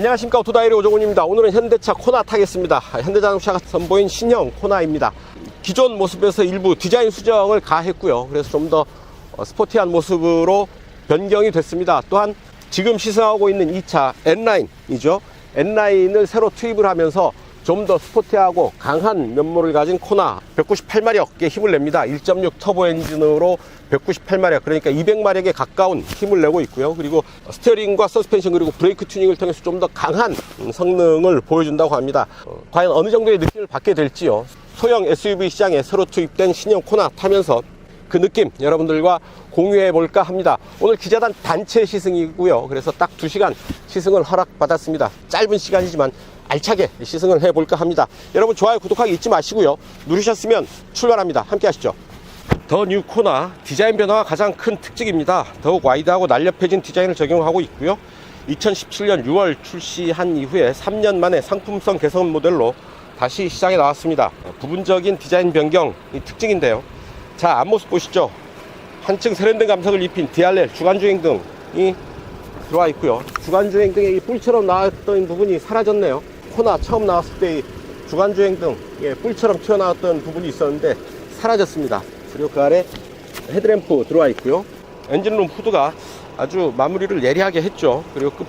안녕하십니까. 오토다이리 오종훈입니다. 오늘은 현대차 코나 타겠습니다. 현대자동차가 선보인 신형 코나입니다. 기존 모습에서 일부 디자인 수정을 가했고요. 그래서 좀 더 스포티한 모습으로 변경이 됐습니다. 또한 지금 시승하고 있는 이 차 N9이죠. N9을 새로 투입을 하면서 좀 더 스포티하고 강한 면모를 가진 코나 198마력의 힘을 냅니다. 1.6 터보 엔진으로 198마력, 그러니까 200마력에 가까운 힘을 내고 있고요. 그리고 스티어링과 서스펜션 그리고 브레이크 튜닝을 통해서 좀 더 강한 성능을 보여준다고 합니다. 과연 어느 정도의 느낌을 받게 될지요. 소형 SUV 시장에 새로 투입된 신형 코나 타면서 그 느낌 여러분들과 공유해 볼까 합니다. 오늘 기자단 단체 시승이고요. 그래서 딱 2시간 시승을 허락받았습니다. 짧은 시간이지만 알차게 시승을 해 볼까 합니다. 여러분 좋아요, 구독하기 잊지 마시고요. 누르셨으면 출발합니다. 함께 하시죠. 더 뉴 코나 디자인 변화가 가장 큰 특징입니다. 더욱 와이드하고 날렵해진 디자인을 적용하고 있고요. 2017년 6월 출시한 이후에 3년 만에 상품성 개선 모델로 다시 시장에 나왔습니다. 부분적인 디자인 변경이 특징인데요. 자, 앞모습 보시죠. 한층 세련된 감성을 입힌 DRL 주간주행등이 들어와 있고요. 주간주행등에 이 뿔처럼 나왔던 부분이 사라졌네요. 코나 처음 나왔을 때 주간주행등 뿔처럼 튀어나왔던 부분이 있었는데 사라졌습니다. 그리고 그 아래 헤드램프 들어와 있고요. 엔진룸 후드가 아주 마무리를 예리하게 했죠. 그리고 끝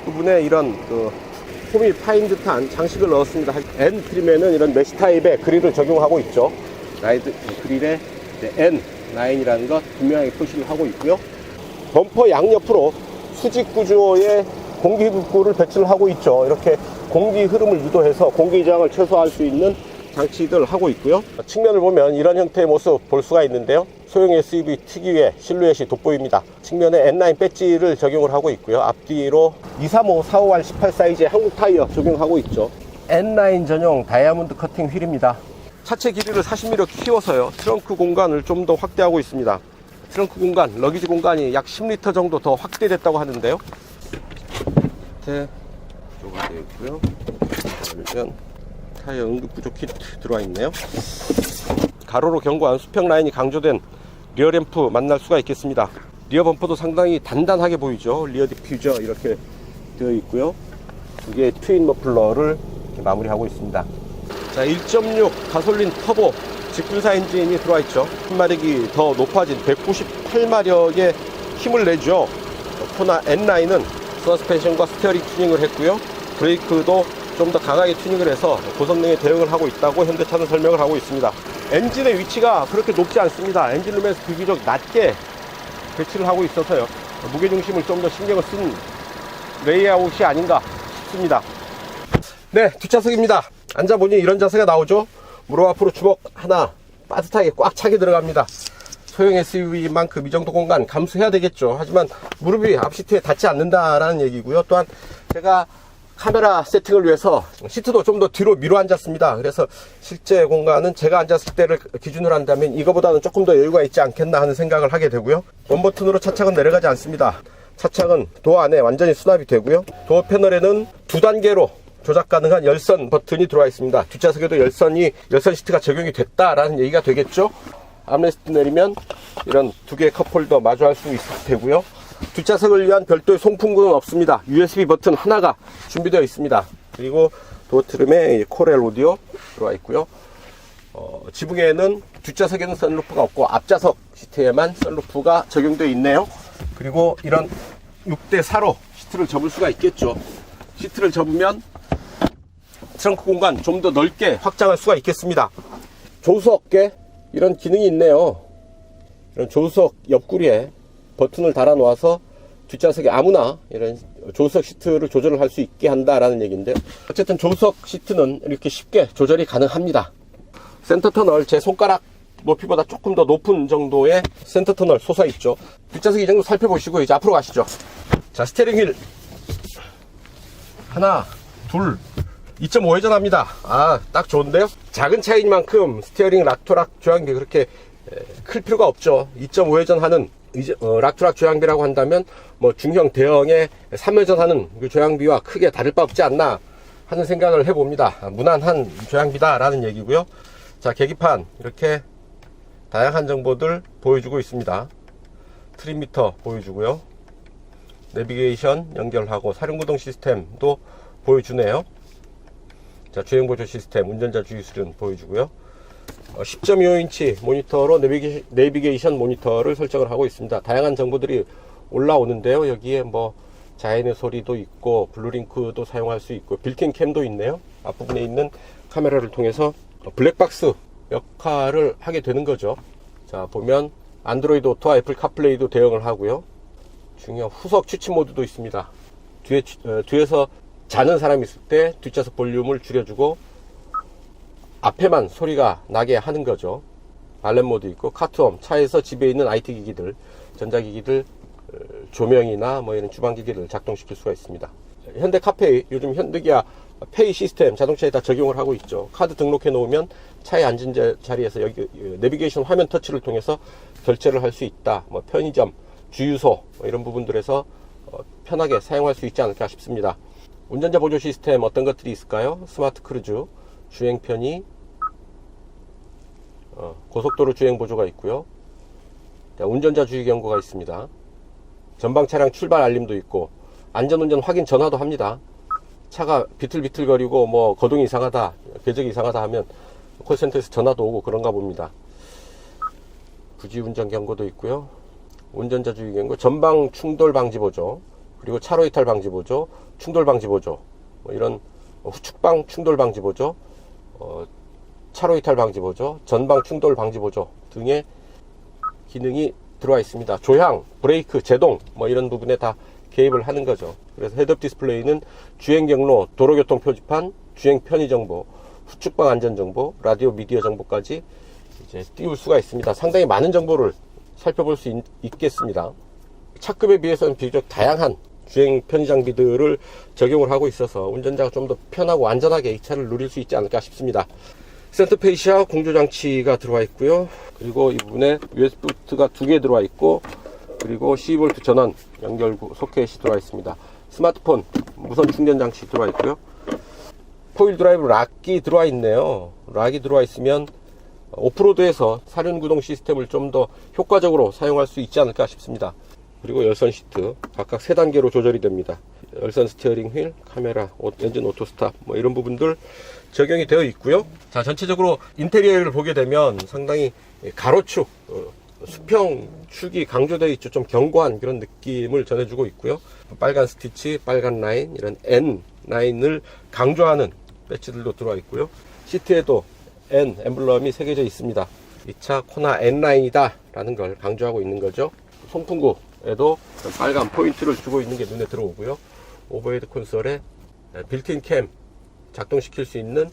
부분에 이런 홈이 파인 듯한 장식을 넣었습니다. N 트림에는 이런 메쉬 타입의 그릴을 적용하고 있죠. 라이드 그릴에 N9이라는 것 분명하게 표시를 하고 있고요. 범퍼 양옆으로 수직 구조의 공기 흡구를 배치를 하고 있죠. 이렇게 공기 흐름을 유도해서 공기 저항을 최소화할 수 있는 장치들 하고 있고요. 측면을 보면 이런 형태의 모습 볼 수가 있는데요. 소형 SUV 특유의 실루엣이 돋보입니다. 측면에 N9 배지를 적용을 하고 있고요. 앞뒤로 235, 451, 18 사이즈의 한국 타이어 적용하고 있죠. N9 전용 다이아몬드 커팅 휠입니다. 차체 길이를 40mm 키워서요. 트렁크 공간을 좀 더 확대하고 있습니다. 트렁크 공간, 러기지 공간이 약 10리터 정도 더 확대됐다고 하는데요. 밑에 조가 되어 있고요. 그러면 타이어 응급 구조 키트 들어와 있네요. 가로로 견고한 수평 라인이 강조된 리어 램프 만날 수가 있겠습니다. 리어 범퍼도 상당히 단단하게 보이죠. 리어 디퓨저 이렇게 되어 있고요. 두 개의 트윈 머플러를 마무리하고 있습니다. 자, 1.6 가솔린 터보 직분사 엔진이 들어와 있죠. 힘마력이 더 높아진 198마력의 힘을 내죠. 코나 N9은 서스펜션과 스티어링 튜닝을 했고요. 브레이크도 좀 더 강하게 튜닝을 해서 고성능에 대응을 하고 있다고 현대차는 설명을 하고 있습니다. 엔진의 위치가 그렇게 높지 않습니다. 엔진룸에서 비교적 낮게 배치를 하고 있어서요. 무게중심을 좀 더 신경을 쓴 레이아웃이 아닌가 싶습니다. 네, 뒷좌석입니다. 앉아보니 이런 자세가 나오죠. 무릎 앞으로 주먹 하나 빠듯하게 꽉 차게 들어갑니다. 소형 SUV만큼 이 정도 공간 감수해야 되겠죠. 하지만 무릎이 앞시트에 닿지 않는다라는 얘기고요. 또한 제가 카메라 세팅을 위해서 시트도 좀 더 뒤로 밀어 앉았습니다. 그래서 실제 공간은 제가 앉았을 때를 기준으로 한다면 이거보다는 조금 더 여유가 있지 않겠나 하는 생각을 하게 되고요. 원버튼으로 차창은 내려가지 않습니다. 차창은 도어 안에 완전히 수납이 되고요. 도어 패널에는 2단계로 조작 가능한 열선 버튼이 들어와 있습니다. 뒷좌석에도 열선 시트가 적용이 됐다라는 얘기가 되겠죠. 암레스트 내리면 이런 두 개의 컵홀더 마주할 수 있을 테고요. 뒷좌석을 위한 별도의 송풍구는 없습니다. USB 버튼 하나가 준비되어 있습니다. 그리고 도어 트림에 코렐 오디오 들어와 있고요. 지붕에는 뒷좌석에는 선루프가 없고 앞좌석 시트에만 선루프가 적용되어 있네요. 그리고 이런 6대4로 시트를 접을 수가 있겠죠. 시트를 접으면 트렁크 공간 좀 더 넓게 확장할 수가 있겠습니다. 조수석에 이런 기능이 있네요. 이런 조수석 옆구리에 버튼을 달아 놓아서 뒷좌석에 아무나 이런 조수석 시트를 조절을 할 수 있게 한다라는 얘기인데요. 어쨌든 조수석 시트는 이렇게 쉽게 조절이 가능합니다. 센터 터널 제 손가락 높이보다 조금 더 높은 정도의 센터 터널 솟아 있죠. 뒷좌석 이 정도 살펴보시고 이제 앞으로 가시죠. 자, 스티어링 휠 하나, 둘, 2.5회전 합니다. 딱 좋은데요? 작은 차이인 만큼 스티어링 락토락 조향비 그렇게 클 필요가 없죠. 2.5회전 하는 락토락 조향비라고 한다면 뭐 중형 대형의 3회전 하는 그 조향비와 크게 다를 바 없지 않나 하는 생각을 해봅니다. 무난한 조향비다 라는 얘기고요. 자, 계기판 이렇게 다양한 정보들 보여주고 있습니다. 트림 미터 보여주고요. 내비게이션 연결하고 사륜구동 시스템도 보여주네요. 자, 주행보조 시스템, 운전자 주의 수련 보여주고요. 10.25인치 모니터로 내비게이션 모니터를 설정을 하고 있습니다. 다양한 정보들이 올라오는데요. 여기에 뭐 자연의 소리도 있고 블루링크도 사용할 수 있고 빌트인 캠도 있네요. 앞부분에 있는 카메라를 통해서 블랙박스 역할을 하게 되는 거죠. 자, 보면 안드로이드 오토와 애플 카플레이도 대응을 하고요. 중요한 후석 취침 모드도 있습니다. 뒤에서 자는 사람이 있을 때 뒷좌석 볼륨을 줄여주고 앞에만 소리가 나게 하는 거죠. 알람 모드 있고 카트홈, 차에서 집에 있는 IT 기기들, 전자기기들 조명이나 뭐 이런 주방기기를 작동시킬 수가 있습니다. 현대 카페이, 요즘 현대기아 페이 시스템 자동차에 다 적용을 하고 있죠. 카드 등록해 놓으면 차에 앉은 자리에서 여기 내비게이션 화면 터치를 통해서 결제를 할 수 있다. 뭐 편의점, 주유소 뭐 이런 부분들에서 편하게 사용할 수 있지 않을까 싶습니다. 운전자 보조 시스템 어떤 것들이 있을까요? 스마트 크루즈, 주행 편의, 고속도로 주행 보조가 있고요. 운전자 주의 경고가 있습니다. 전방 차량 출발 알림도 있고 안전운전 확인 전화도 합니다. 차가 비틀비틀거리고 뭐 거동이 이상하다, 궤적이 이상하다 하면 콜센터에서 전화도 오고 그런가 봅니다. 부지운전 경고도 있고요. 운전자 주의 경고, 전방 충돌 방지 보조, 그리고 차로 이탈 방지 보조, 충돌 방지 보조, 뭐 이런 후측방 충돌 방지 보조, 차로 이탈 방지 보조, 전방 충돌 방지 보조 등의 기능이 들어와 있습니다. 조향, 브레이크, 제동 뭐 이런 부분에 다 개입을 하는 거죠. 그래서 헤드업 디스플레이는 주행 경로, 도로교통 표지판, 주행 편의 정보, 후측방 안전 정보, 라디오 미디어 정보까지 이제 띄울 수가 있습니다. 상당히 많은 정보를 살펴볼 수 있겠습니다. 차급에 비해서는 비교적 다양한 주행 편의 장비들을 적용을 하고 있어서 운전자가 좀 더 편하고 안전하게 이 차를 누릴 수 있지 않을까 싶습니다. 센터페이시아 공조장치가 들어와 있고요. 그리고 이 부분에 USB 포트가 2개 들어와 있고, 그리고 12V 전원 연결 소켓이 들어와 있습니다. 스마트폰 무선 충전 장치 들어와 있고요. 포일 드라이브 락이 들어와 있네요. 락이 들어와 있으면 오프로드에서 사륜구동 시스템을 좀 더 효과적으로 사용할 수 있지 않을까 싶습니다. 그리고 열선 시트 각각 3단계로 조절이 됩니다. 열선 스티어링 휠, 카메라, 엔진 오토 스탑 뭐 이런 부분들 적용이 되어 있고요. 자, 전체적으로 인테리어를 보게 되면 상당히 가로축, 수평축이 강조되어 있죠. 좀 견고한 그런 느낌을 전해주고 있고요. 빨간 스티치, 빨간 라인, 이런 N 라인을 강조하는 배치들도 들어와 있고요. 시트에도 N 엠블럼이 새겨져 있습니다. 이 차 코나 N 라인이다 라는 걸 강조하고 있는 거죠. 송풍구에도 빨간 포인트를 주고 있는 게 눈에 들어오고요. 오버헤드 콘솔에 빌트인 캠 작동시킬 수 있는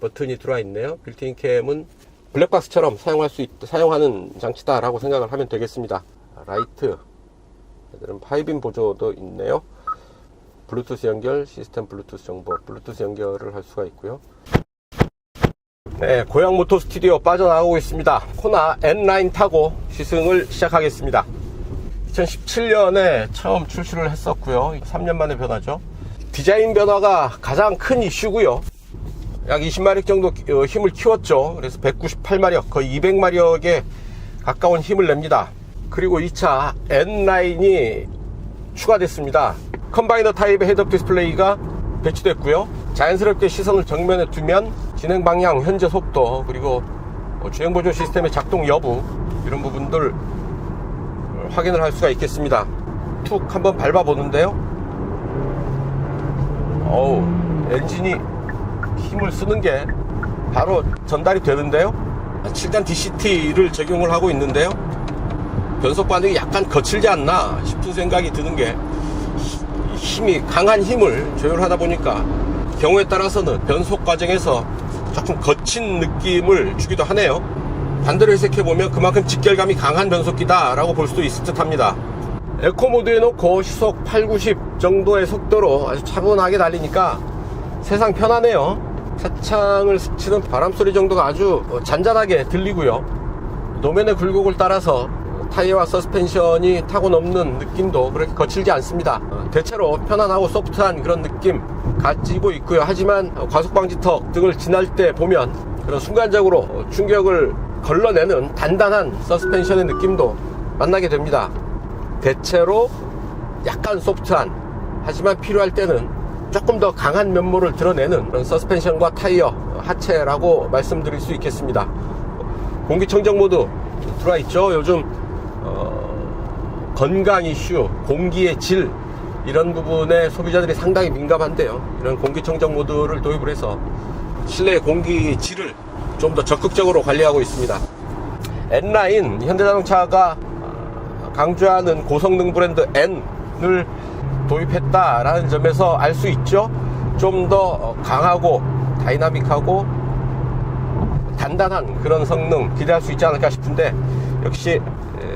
버튼이 들어와 있네요. 빌트인 캠은 블랙박스처럼 사용하는 장치다 라고 생각을 하면 되겠습니다. 라이트, 얘들은 파이빔 보조도 있네요. 블루투스 연결, 시스템 블루투스 정보, 블루투스 연결을 할 수가 있고요. 네, 고양 모터 스튜디오 빠져나가고 있습니다. 코나 N9 타고 시승을 시작하겠습니다. 2017년에 처음 출시를 했었고요. 3년 만에 변화죠. 디자인 변화가 가장 큰 이슈고요. 약 20마력 정도 힘을 키웠죠. 그래서 198마력, 거의 200마력에 가까운 힘을 냅니다. 그리고 이 차 N9이 추가됐습니다. 컴바이너 타입의 헤드업 디스플레이가 배치됐고요. 자연스럽게 시선을 정면에 두면 진행 방향, 현재 속도, 그리고 주행보조 시스템의 작동 여부 이런 부분들 확인을 할 수가 있겠습니다. 툭 한번 밟아 보는데요. 엔진이 힘을 쓰는 게 바로 전달이 되는데요. 7단 DCT를 적용을 하고 있는데요. 변속 반응이 약간 거칠지 않나 싶은 생각이 드는 게, 강한 힘을 조율하다 보니까 경우에 따라서는 변속 과정에서 조금 거친 느낌을 주기도 하네요. 반대로 해석해보면 그만큼 직결감이 강한 변속기다 라고 볼 수도 있을 듯 합니다. 에코 모드에 놓고 시속 8, 90 정도의 속도로 아주 차분하게 달리니까 세상 편하네요. 차창을 스치는 바람소리 정도가 아주 잔잔하게 들리고요. 노면의 굴곡을 따라서 타이어와 서스펜션이 타고 넘는 느낌도 그렇게 거칠지 않습니다. 대체로 편안하고 소프트한 그런 느낌 가지고 있고요. 하지만 과속방지턱 등을 지날 때 보면 그런 순간적으로 충격을 걸러내는 단단한 서스펜션의 느낌도 만나게 됩니다. 대체로 약간 소프트한, 하지만 필요할 때는 조금 더 강한 면모를 드러내는 그런 서스펜션과 타이어, 하체라고 말씀드릴 수 있겠습니다. 공기청정 모드 들어와 있죠. 요즘 건강 이슈, 공기의 질, 이런 부분에 소비자들이 상당히 민감한데요. 이런 공기청정 모드를 도입을 해서 실내 공기 질을 좀 더 적극적으로 관리하고 있습니다. N라인, 현대자동차가 강조하는 고성능 브랜드 N을 도입했다라는 점에서 알 수 있죠. 좀 더 강하고 다이나믹하고 단단한 그런 성능 기대할 수 있지 않을까 싶은데, 역시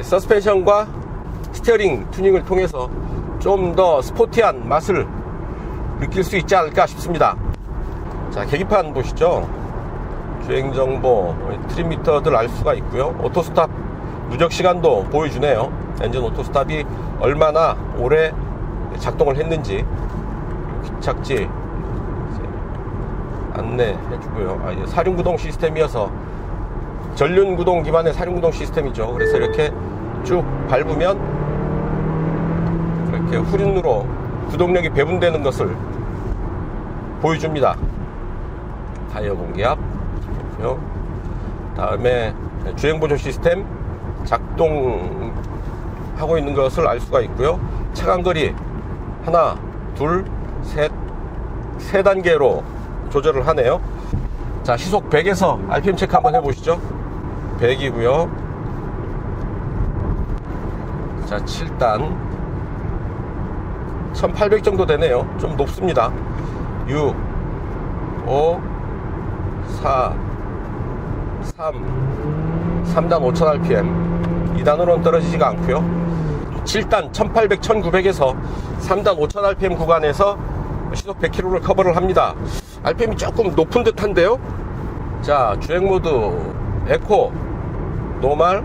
서스펜션과 스티어링 튜닝을 통해서 좀 더 스포티한 맛을 느낄 수 있지 않을까 싶습니다. 자, 계기판 보시죠. 주행정보, 트립미터들 알 수가 있고요. 오토스탑 누적시간도 보여주네요. 엔진 오토스탑이 얼마나 오래 작동을 했는지. 귀착지 안내해주고요. 사륜구동 시스템이어서 전륜구동 기반의 사륜구동 시스템이죠. 그래서 이렇게 쭉 밟으면 이렇게 후륜으로 구동력이 배분되는 것을 보여줍니다. 타이어 공기압, 다음에 주행보조 시스템 작동하고 있는 것을 알 수가 있고요. 차간거리 하나, 둘, 셋, 세 단계로 조절을 하네요. 자, 시속 100에서 RPM 체크 한번 해보시죠. 100이고요. 자, 7단 1800 정도 되네요. 좀 높습니다. 6, 5, 4, 3단 5000 RPM. 2단으로는 떨어지지가 않고요. 7단 1800, 1900에서 3단 5000 RPM 구간에서 시속 100km를 커버를 합니다. RPM이 조금 높은 듯한데요. 자, 주행모드 에코, 노멀,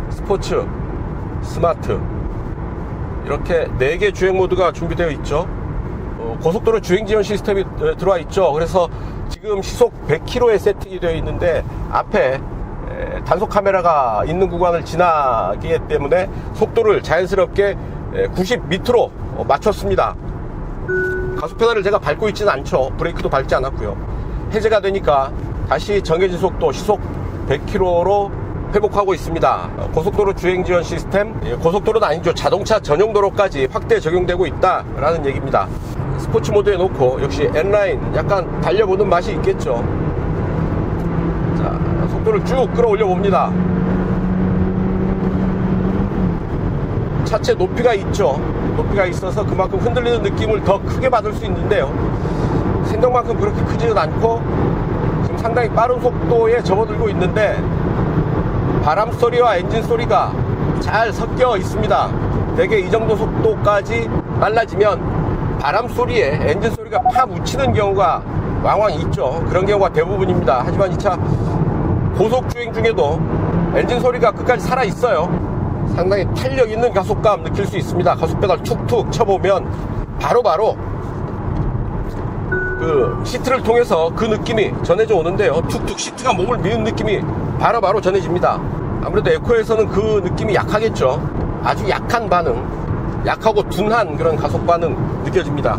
스포츠, 스마트, 이렇게 4개 주행모드가 준비되어 있죠. 고속도로 주행지원 시스템이 들어와 있죠. 그래서 지금 시속 100km에 세팅이 되어 있는데 앞에 단속 카메라가 있는 구간을 지나기 때문에 속도를 자연스럽게 90m로 맞췄습니다. 가속 페달을 제가 밟고 있지는 않죠. 브레이크도 밟지 않았고요. 해제가 되니까 다시 정해진 속도 시속 100km로 회복하고 있습니다. 고속도로 주행지원 시스템, 고속도로는 아니죠. 자동차 전용도로까지 확대 적용되고 있다라는 얘기입니다. 스포츠 모드에 놓고 역시 N라인 약간 달려보는 맛이 있겠죠. 자, 속도를 쭉 끌어올려 봅니다. 차체 높이가 있죠. 높이가 있어서 그만큼 흔들리는 느낌을 더 크게 받을 수 있는데요. 생각만큼 그렇게 크지는 않고 지금 상당히 빠른 속도에 접어들고 있는데 바람 소리와 엔진 소리가 잘 섞여 있습니다. 대개 이 정도 속도까지 빨라지면 바람 소리에 엔진 소리가 파묻히는 경우가 왕왕 있죠. 그런 경우가 대부분입니다. 하지만 이 차 고속 주행 중에도 엔진 소리가 끝까지 살아 있어요. 상당히 탄력 있는 가속감 느낄 수 있습니다. 가속 페달 툭툭 쳐보면 바로바로 그 시트를 통해서 그 느낌이 전해져 오는데요. 툭툭 시트가 몸을 미는 느낌이 바로바로 전해집니다. 아무래도 에코에서는 그 느낌이 약하겠죠. 아주 약한 반응, 약하고 둔한 그런 가속 반응 느껴집니다.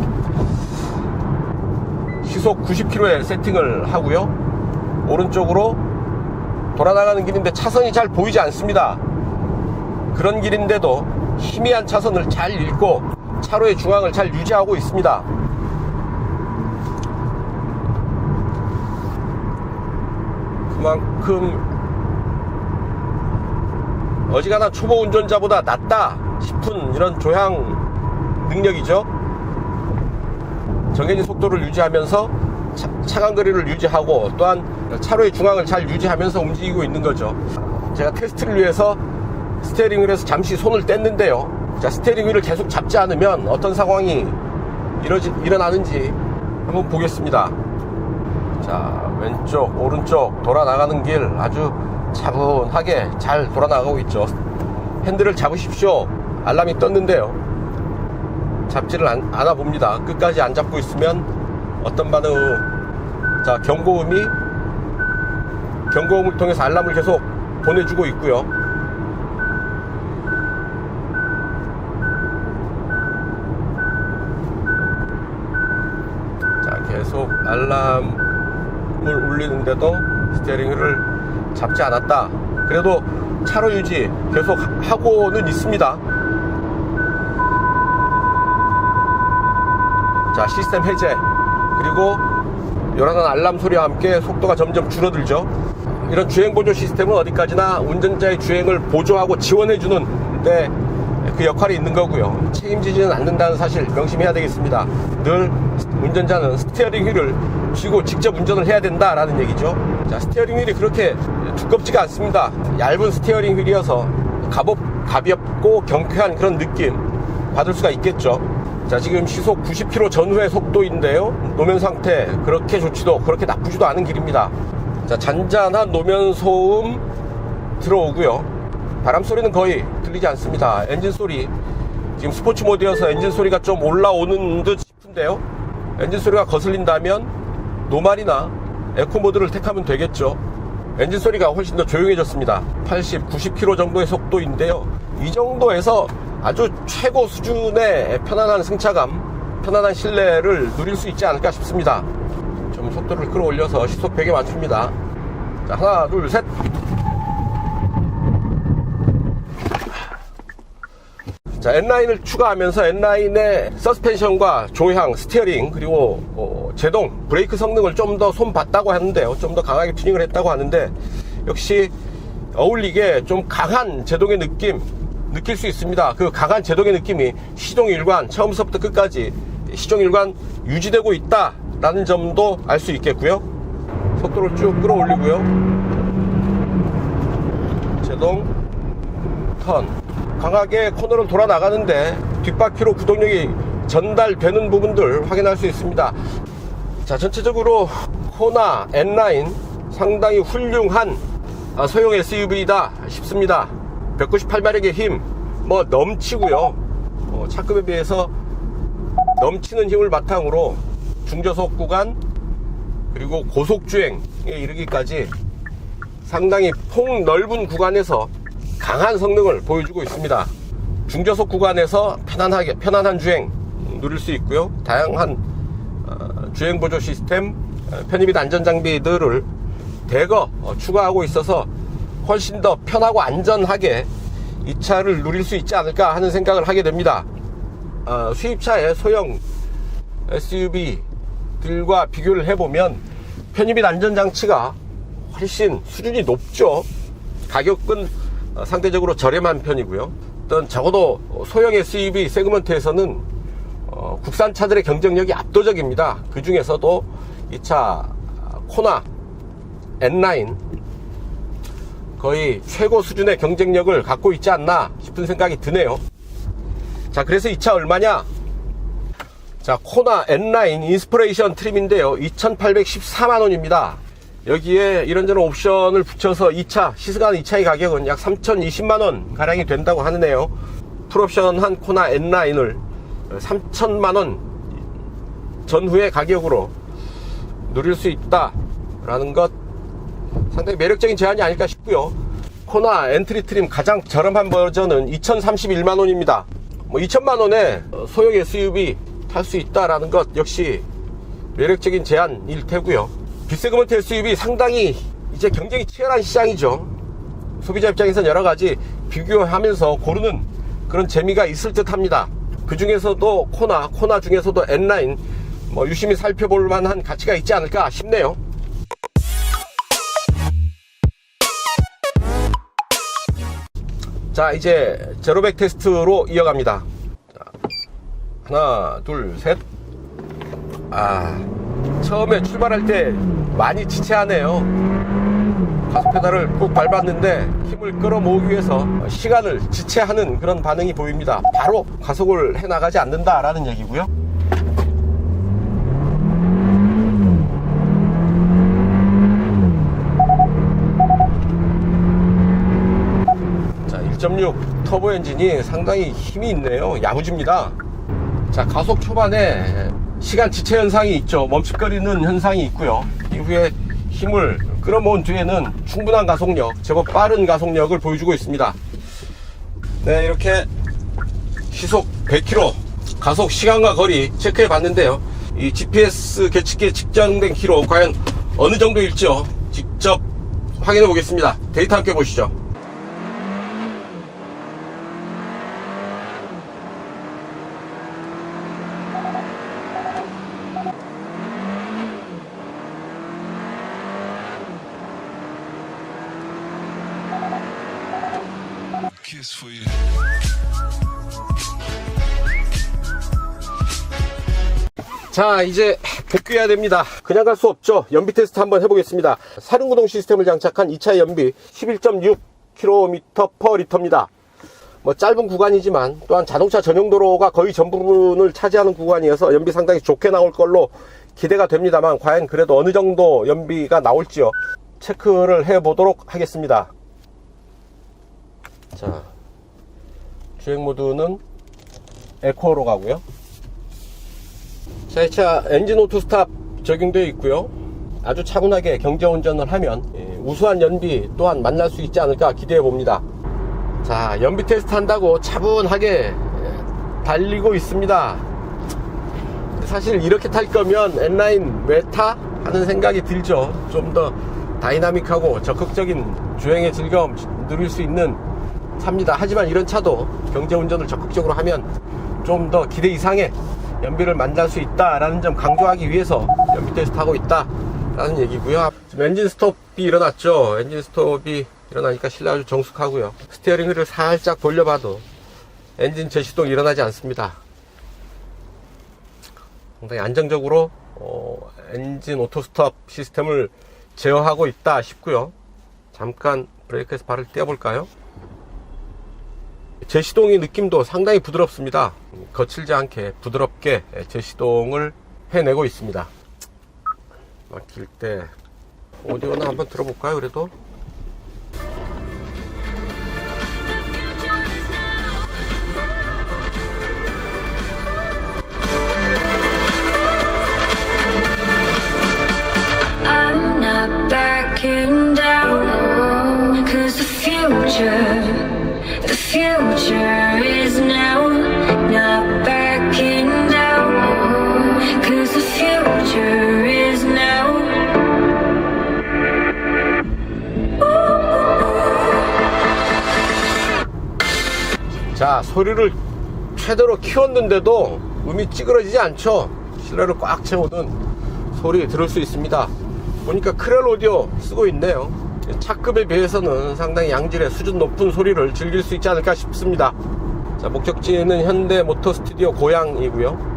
시속 90km에 세팅을 하고요. 오른쪽으로 돌아나가는 길인데 차선이 잘 보이지 않습니다. 그런 길인데도 희미한 차선을 잘 읽고 차로의 중앙을 잘 유지하고 있습니다. 그만큼 어지간한 초보 운전자보다 낫다 싶은 이런 조향 능력이죠. 정해진 속도를 유지하면서 차간거리를 유지하고 또한 차로의 중앙을 잘 유지하면서 움직이고 있는 거죠. 제가 테스트를 위해서 스티어링 휠에서 잠시 손을 뗐는데요. 자, 스티어링 휠을 계속 잡지 않으면 어떤 상황이 일어나는지 한번 보겠습니다. 자, 왼쪽 오른쪽 돌아나가는 길 아주 차분하게 잘 돌아나가고 있죠. 핸들을 잡으십시오. 알람이 떴는데요. 잡지를 않아 봅니다. 끝까지 안 잡고 있으면 어떤 반응. 자, 경고음을 통해서 알람을 계속 보내주고 있고요. 알람을 울리는데도 스티어링 휠을 잡지 않았다. 그래도 차로 유지 계속 하고는 있습니다. 자, 시스템 해제, 그리고 요란한 알람 소리와 함께 속도가 점점 줄어들죠. 이런 주행 보조 시스템은 어디까지나 운전자의 주행을 보조하고 지원해주는 데 그 역할이 있는 거고요. 책임지지는 않는다는 사실 명심해야 되겠습니다. 늘 운전자는 스티어링 휠을 쥐고 직접 운전을 해야 된다라는 얘기죠. 자, 스티어링 휠이 그렇게 두껍지가 않습니다. 얇은 스티어링 휠이어서 가볍고 경쾌한 그런 느낌 받을 수가 있겠죠. 자, 지금 시속 90km 전후의 속도인데요. 노면 상태 그렇게 좋지도 그렇게 나쁘지도 않은 길입니다. 자, 잔잔한 노면 소음 들어오고요. 바람 소리는 거의 들리지 않습니다. 엔진 소리, 지금 스포츠 모드여서 엔진 소리가 좀 올라오는 듯 싶은데요. 엔진 소리가 거슬린다면 노말이나 에코 모드를 택하면 되겠죠. 엔진 소리가 훨씬 더 조용해졌습니다. 80, 90km 정도의 속도인데요. 이 정도에서 아주 최고 수준의 편안한 승차감, 편안한 실내를 누릴 수 있지 않을까 싶습니다. 좀 속도를 끌어올려서 시속 100에 맞춥니다. 자, 하나, 둘, 셋. 자, N9을 추가하면서 N9의 서스펜션과 조향, 스티어링, 그리고 제동, 브레이크 성능을 좀 더 손봤다고 하는데요. 좀 더 강하게 튜닝을 했다고 하는데, 역시 어울리게 좀 강한 제동의 느낌 느낄 수 있습니다. 그 강한 제동의 느낌이 시동일관, 처음부터 끝까지 시동일관 유지되고 있다라는 점도 알 수 있겠고요. 속도를 쭉 끌어올리고요. 제동, 턴. 강하게 코너를 돌아 나가는데 뒷바퀴로 구동력이 전달되는 부분들 확인할 수 있습니다. 자, 전체적으로 코나 N9 상당히 훌륭한 소형 SUV이다 싶습니다. 198마력의 힘 넘치고요. 차급에 비해서 넘치는 힘을 바탕으로 중저속 구간 그리고 고속주행에 이르기까지 상당히 폭넓은 구간에서 강한 성능을 보여주고 있습니다. 중저속 구간에서 편안한 주행 누릴 수 있고요. 다양한 주행 보조 시스템, 편의 및 안전 장비들을 대거 추가하고 있어서 훨씬 더 편하고 안전하게 이 차를 누릴 수 있지 않을까 하는 생각을 하게 됩니다. 수입차의 소형 SUV들과 비교를 해보면 편의 및 안전 장치가 훨씬 수준이 높죠. 가격은 상대적으로 저렴한 편이고요. 어떤 적어도 소형 SUV 세그먼트에서는 국산 차들의 경쟁력이 압도적입니다. 그 중에서도 이 차 코나 N9 거의 최고 수준의 경쟁력을 갖고 있지 않나 싶은 생각이 드네요. 자, 그래서 이 차 얼마냐? 자, 코나 N9 인스피레이션 트림인데요. 2,814만원입니다. 여기에 이런저런 옵션을 붙여서 시승하는 이 차의 가격은 약 3,020만원 가량이 된다고 하네요. 풀옵션한 코나 N9을 3,000만원 전후의 가격으로 누릴 수 있다라는 것 상당히 매력적인 제안이 아닐까 싶고요. 코나 엔트리 트림 가장 저렴한 버전은 2,031만원입니다. 2,000만원에 소형 SUV 탈 수 있다라는 것 역시 매력적인 제안일 테고요. B세그먼트 SUV 상당히 이제 경쟁이 치열한 시장이죠. 소비자 입장에서는 여러가지 비교하면서 고르는 그런 재미가 있을 듯 합니다. 그 중에서도 코나 중에서도 N9 유심히 살펴볼 만한 가치가 있지 않을까 싶네요. 자, 이제 제로백 테스트로 이어갑니다. 자, 하나, 둘, 셋. 처음에 출발할 때 많이 지체하네요. 가속 페달을 꾹 밟았는데 힘을 끌어모으기 위해서 시간을 지체하는 그런 반응이 보입니다. 바로 가속을 해나가지 않는다라는 얘기고요. 자, 1.6 터보 엔진이 상당히 힘이 있네요. 야무집니다. 자, 가속 초반에 시간 지체 현상이 있죠. 멈칫거리는 현상이 있고요. 이후에 힘을 끌어모은 뒤에는 충분한 가속력, 제법 빠른 가속력을 보여주고 있습니다. 네, 이렇게 시속 100km 가속 시간과 거리 체크해 봤는데요. 이 GPS 계측기에 측정된 기록 과연 어느 정도일지요. 직접 확인해 보겠습니다. 데이터 함께 보시죠. 자, 이제 복귀해야 됩니다. 그냥 갈 수 없죠. 연비 테스트 한번 해보겠습니다. 사륜구동 시스템을 장착한 2차의 연비 11.6km/L입니다. 뭐 짧은 구간이지만 또한 자동차 전용 도로가 거의 전부분을 차지하는 구간이어서 연비 상당히 좋게 나올 걸로 기대가 됩니다만, 과연 그래도 어느 정도 연비가 나올지요. 체크를 해보도록 하겠습니다. 자, 주행 모드는 에코로 가고요. 자, 이 차 엔진 오토 스탑 적용되어 있고요. 아주 차분하게 경제 운전을 하면 우수한 연비 또한 만날 수 있지 않을까 기대해 봅니다. 자, 연비 테스트 한다고 차분하게 달리고 있습니다. 사실 이렇게 탈 거면 N9 왜 타? 하는 생각이 들죠. 좀 더 다이나믹하고 적극적인 주행의 즐거움 누릴 수 있는 차입니다. 하지만 이런 차도 경제 운전을 적극적으로 하면 좀 더 기대 이상의 연비를 만날 수 있다라는 점 강조하기 위해서 연비 테스트 하고 있다라는 얘기고요. 지금 엔진 스톱이 일어났죠. 엔진 스톱이 일어나니까 실내 아주 정숙하고요. 스티어링 휠을 살짝 돌려봐도 엔진 재시동이 일어나지 않습니다. 상당히 안정적으로 엔진 오토 스톱 시스템을 제어하고 있다 싶고요. 잠깐 브레이크에서 발을 떼어볼까요? 제시동의 느낌도 상당히 부드럽습니다. 거칠지 않게 부드럽게 제시동을 해내고 있습니다. 막힐 때 오디오나 한번 들어볼까요? 그래도 I'm not backing down, 'cause the future is now. Not backing down, 'cause the future is now. 자, 소리를 최대로 키웠는데도 음이 찌그러지지 않죠. 실내를 꽉 채우는 소리 들을 수 있습니다. 보니까 크렐 오디오 쓰고 있네요. 차급에 비해서는 상당히 양질의 수준 높은 소리를 즐길 수 있지 않을까 싶습니다. 자, 목적지는 현대 모터 스튜디오 고양이고요.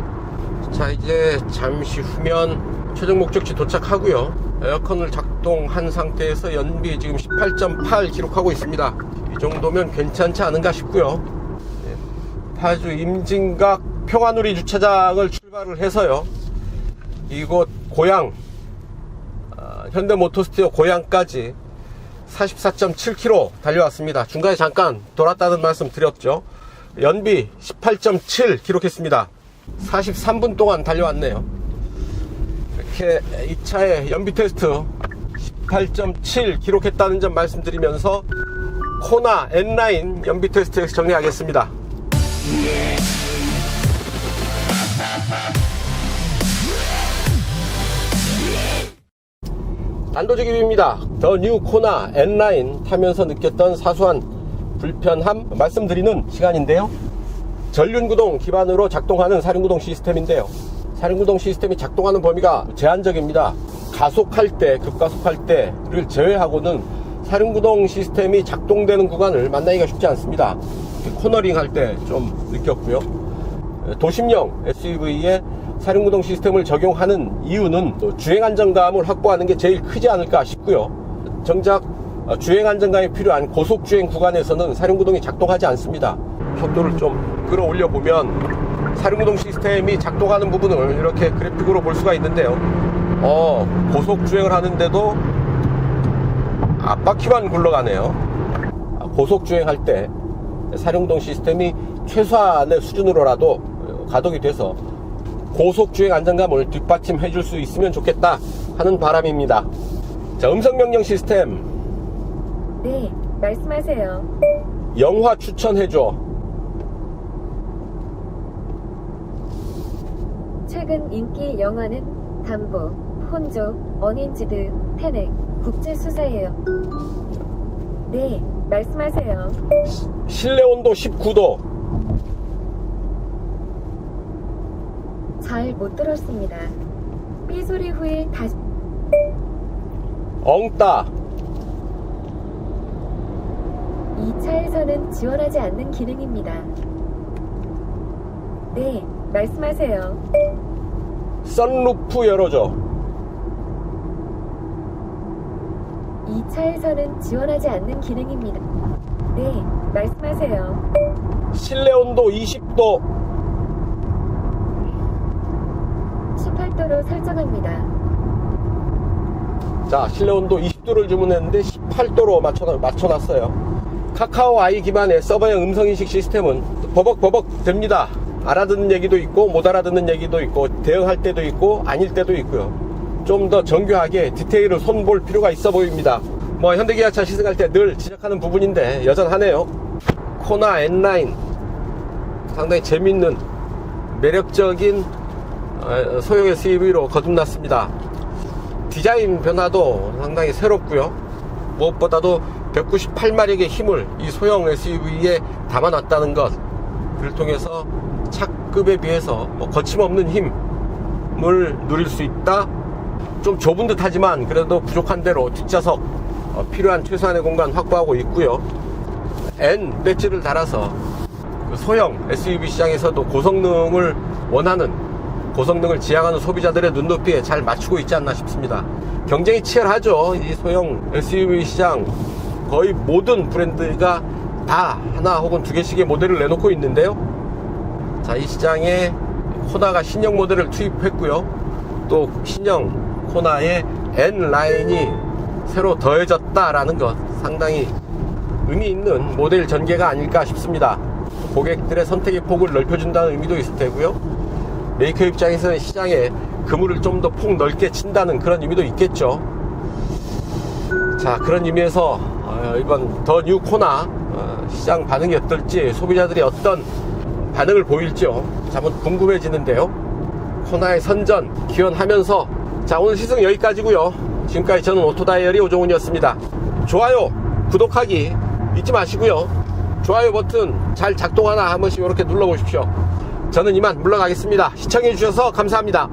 자, 이제 잠시 후면 최종 목적지 도착하고요. 에어컨을 작동한 상태에서 연비 지금 18.8 기록하고 있습니다. 이 정도면 괜찮지 않은가 싶고요. 파주 임진각 평화누리 주차장을 출발을 해서요, 이곳 고양 현대 모터 스튜디오 고양까지 44.7km 달려왔습니다. 중간에 잠깐 돌았다는 말씀 드렸죠. 연비 18.7 기록했습니다. 43분 동안 달려왔네요. 이렇게 이 차의 연비 테스트 18.7 기록했다는 점 말씀드리면서 코나 N9 연비 테스트에서 정리하겠습니다. 단도직입입니다. 더 뉴 코나 N9 타면서 느꼈던 사소한 불편함 말씀드리는 시간인데요. 전륜구동 기반으로 작동하는 사륜구동 시스템인데요. 사륜구동 시스템이 작동하는 범위가 제한적입니다. 가속할 때, 급가속할 때를 제외하고는 사륜구동 시스템이 작동되는 구간을 만나기가 쉽지 않습니다. 코너링 할 때 좀 느꼈고요. 도심형 SUV에 사륜구동 시스템을 적용하는 이유는 또 주행 안정감을 확보하는 게 제일 크지 않을까 싶고요. 정작 주행 안정감이 필요한 고속주행 구간에서는 사륜구동이 작동하지 않습니다. 속도를 좀 끌어올려 보면 사륜구동 시스템이 작동하는 부분을 이렇게 그래픽으로 볼 수가 있는데요. 고속주행을 하는데도 앞바퀴만 굴러가네요. 고속주행할 때 사륜구동 시스템이 최소한의 수준으로라도 가동이 돼서 고속주행 안정감을 뒷받침해 줄 수 있으면 좋겠다 하는 바람입니다. 자, 음성명령 시스템. 네, 말씀하세요. 영화 추천해줘. 최근 인기 영화는 담보, 혼조, 어닌지드, 태넥, 국제수사예요. 네, 말씀하세요. 실내 온도 19도. 잘 못 들었습니다. 삐소리 후에 다시. 엉따. 이 차에서는 지원하지 않는 기능입니다. 네, 말씀하세요. 선루프 열어줘. 이 차에서는 지원하지 않는 기능입니다. 네, 말씀하세요. 실내 온도 20도. 18도로 설정합니다. 자, 실내 온도 20도를 주문했는데 18도로 맞춰놨어요. 카카오 i 기반의 서버형 음성인식 시스템은 버벅버벅 됩니다. 알아듣는 얘기도 있고 못 알아듣는 얘기도 있고 대응할 때도 있고 아닐 때도 있고요. 좀 더 정교하게 디테일을 손볼 필요가 있어 보입니다. 뭐 현대기아차 시승할 때 늘 지적하는 부분인데 여전하네요. 코나 N9 상당히 재밌는 매력적인 소형 SUV로 거듭났습니다. 디자인 변화도 상당히 새롭고요. 무엇보다도 198마력의 힘을 이 소형 SUV에 담아놨다는 것, 그를 통해서 차급에 비해서 거침없는 힘을 누릴 수 있다. 좀 좁은 듯 하지만 그래도 부족한 대로 뒷좌석 필요한 최소한의 공간 확보하고 있고요. N 배지를 달아서 그 소형 SUV 시장에서도 고성능을 원하는, 고성능을 지향하는 소비자들의 눈높이에 잘 맞추고 있지 않나 싶습니다. 경쟁이 치열하죠. 이 소형 SUV 시장 거의 모든 브랜드가 다 하나 혹은 두 개씩의 모델을 내놓고 있는데요. 자, 이 시장에 코나가 신형 모델을 투입했고요. 또 신형 코나의 N 라인이 새로 더해졌다라는 것, 상당히 의미 있는 모델 전개가 아닐까 싶습니다. 고객들의 선택의 폭을 넓혀준다는 의미도 있을 테고요. 메이커 입장에서는 시장에 그물을 좀 더 폭 넓게 친다는 그런 의미도 있겠죠. 자, 그런 의미에서 이번 더 뉴 코나 시장 반응이 어떨지, 소비자들이 어떤 반응을 보일지요, 한번 궁금해지는데요. 코나의 선전 기원하면서, 자, 오늘 시승 여기까지고요. 지금까지 저는 오토다이어리 오종훈이었습니다. 좋아요, 구독하기 잊지 마시고요. 좋아요 버튼 잘 작동하나 한 번씩 이렇게 눌러보십시오. 저는 이만 물러가겠습니다. 시청해주셔서 감사합니다.